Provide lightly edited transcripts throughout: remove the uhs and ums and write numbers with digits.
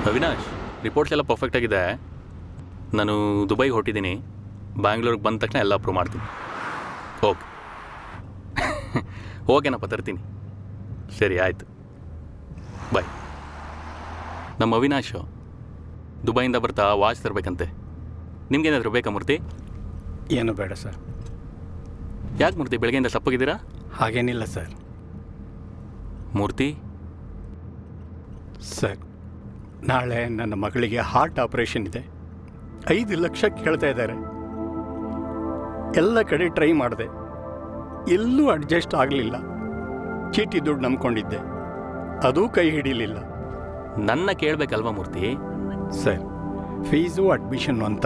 Avinash, reports ಎಲ್ಲ perfect ಆಗಿದೆ. ನಾನು ದುಬೈಗೆ ಹೊರಟಿದ್ದೀನಿ. ಬ್ಯಾಂಗ್ಳೂರಿಗೆ ಬಂದ ತಕ್ಷಣ ಎಲ್ಲ ಅಪ್ರೂವ್ ಮಾಡ್ತೀನಿ. ಓಕೆ ಓಕೆನಪ್ಪ, ತರ್ತೀನಿ. ಸರಿ, ಆಯಿತು, ಬಾಯ್. ನಮ್ಮ ಅವಿನಾಶು ದುಬೈಯಿಂದ ಬರ್ತಾ ವಾಚ್ ತರಬೇಕಂತೆ. ನಿಮ್ಗೇನಾದರೂ ಬೇಕಾ ಮೂರ್ತಿ? ಏನು ಬೇಡ ಸರ್. ಯಾಕೆ ಮೂರ್ತಿ, ಬೆಳಗ್ಗೆಯಿಂದ ಸಪ್ಪಗಿದ್ದೀರಾ? ಹಾಗೇನಿಲ್ಲ ಸರ್. ಮೂರ್ತಿ ಸರ್, ನಾಳೆ ನನ್ನ ಮಗಳಿಗೆ ಹಾರ್ಟ್ ಆಪರೇಷನ್ ಇದೆ. 5 ಲಕ್ಷ ಕೇಳ್ತಾ ಇದ್ದಾರೆ. ಎಲ್ಲ ಕಡೆ ಟ್ರೈ ಮಾಡಿದೆ, ಎಲ್ಲೂ ಅಡ್ಜಸ್ಟ್ ಆಗಲಿಲ್ಲ. ಚೀಟಿ ದುಡ್ಡು ನಂಬ್ಕೊಂಡಿದ್ದೆ, ಅದೂ ಕೈ ಹಿಡಿಲಿಲ್ಲ. ನನ್ನ ಕೇಳಬೇಕಲ್ವಾ ಮೂರ್ತಿ? ಸರ್, ಫೀಸು ಅಡ್ಮಿಷನ್ ಅಂತ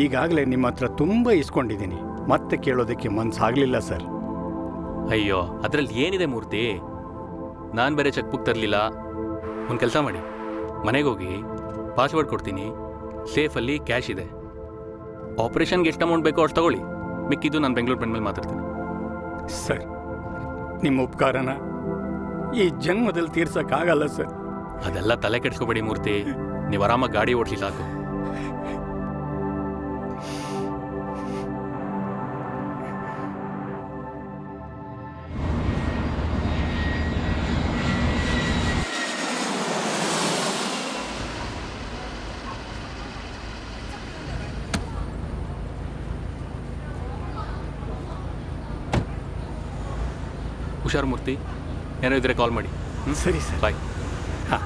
ಈಗಾಗಲೇ ನಿಮ್ಮ ಹತ್ರ ತುಂಬ ಇಸ್ಕೊಂಡಿದ್ದೀನಿ. ಮತ್ತೆ ಕೇಳೋದಕ್ಕೆ ಮನಸ್ಸಾಗಲಿಲ್ಲ ಸರ್. ಅಯ್ಯೋ, ಅದರಲ್ಲಿ ಏನಿದೆ ಮೂರ್ತಿ? ನಾನು ಬೇರೆ ಚೆಕ್ ಬುಕ್ ತರಲಿಲ್ಲ. ಒಂದು ಕೆಲಸ ಮಾಡಿ, ಮನೆಗೆ ಹೋಗಿ ಪಾಸ್ವರ್ಡ್ ಕೊಡ್ತೀನಿ, ಸೇಫಲ್ಲಿ ಕ್ಯಾಶ್ ಇದೆ. ಆಪರೇಷನ್ಗೆ ಎಷ್ಟು ಅಮೌಂಟ್ ಬೇಕೋ ಅಷ್ಟು ತಗೊಳ್ಳಿ, ಮಿಕ್ಕಿದ್ದು ನಾನು ಬೆಂಗಳೂರು ಬಂದಮೇಲೆ ಮಾತಾಡ್ತೀನಿ. ಸರ್, ನಿಮ್ಮ ಉಪಕಾರನ ಈ ಜನ್ಮದಲ್ಲಿ ತೀರ್ಸೋಕ್ಕಾಗಲ್ಲ ಸರ್. ಅದೆಲ್ಲ ತಲೆ ಕೆಡಿಸ್ಕೋಬೇಡಿ ಮೂರ್ತಿ, ನೀವು ಆರಾಮಾಗಿ ಗಾಡಿ ಓಡಿಸಿ ಸಾಕು. ಹುಷಾರು ಮೂರ್ತಿ, ಏನೋ ಇದ್ರೆ ಕಾಲ್ ಮಾಡಿ. ಸರಿ ಸರ್, ಬಾಯ್. ಹಾಂ.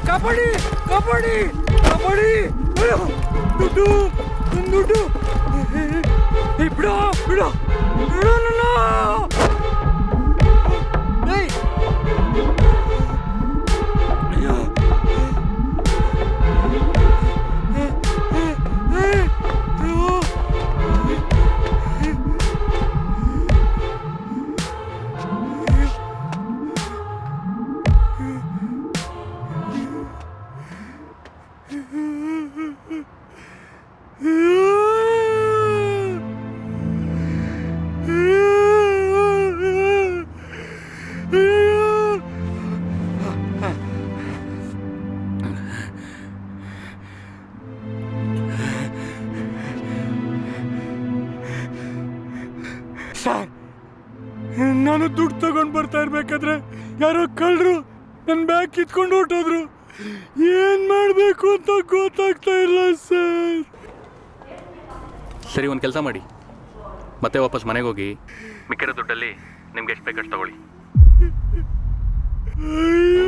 ಕಬಡ್ಡಿ ಕಬಡ್ಡಿ ಕಬಡ್ಡಿ ದುಡ್ಡು ದುಡ್ಡು ಬಿಡೋ ಬಿಡೋ ಬಿಡೋ ನನ್ನ ಸರ್, ನಾನು ದುಡ್ಡು ತಗೊಂಡು ಬರ್ತಾ ಇರ್ಬೇಕಾದ್ರೆ ಯಾರೋ ಕಳ್ಳರು ನನ್ನ ಬ್ಯಾಗ್ ಕಿತ್ಕೊಂಡು ಹೊರಟೋದ್ರು. ಏನು ಮಾಡಬೇಕು ಅಂತ ಗೊತ್ತಾಗ್ತಾ ಇಲ್ಲ ಸರ್. ಸರಿ, ಒಂದು ಕೆಲಸ ಮಾಡಿ, ಮತ್ತೆ ವಾಪಸ್ ಮನೆಗೆ ಹೋಗಿ ಮಿಕ್ಕಿರೋ ದುಡ್ಡಲ್ಲಿ ನಿಮ್ಗೆ ಎಷ್ಟು ಬೇಕಷ್ಟು ತಗೊಳ್ಳಿ. ಅಯ್ಯೋ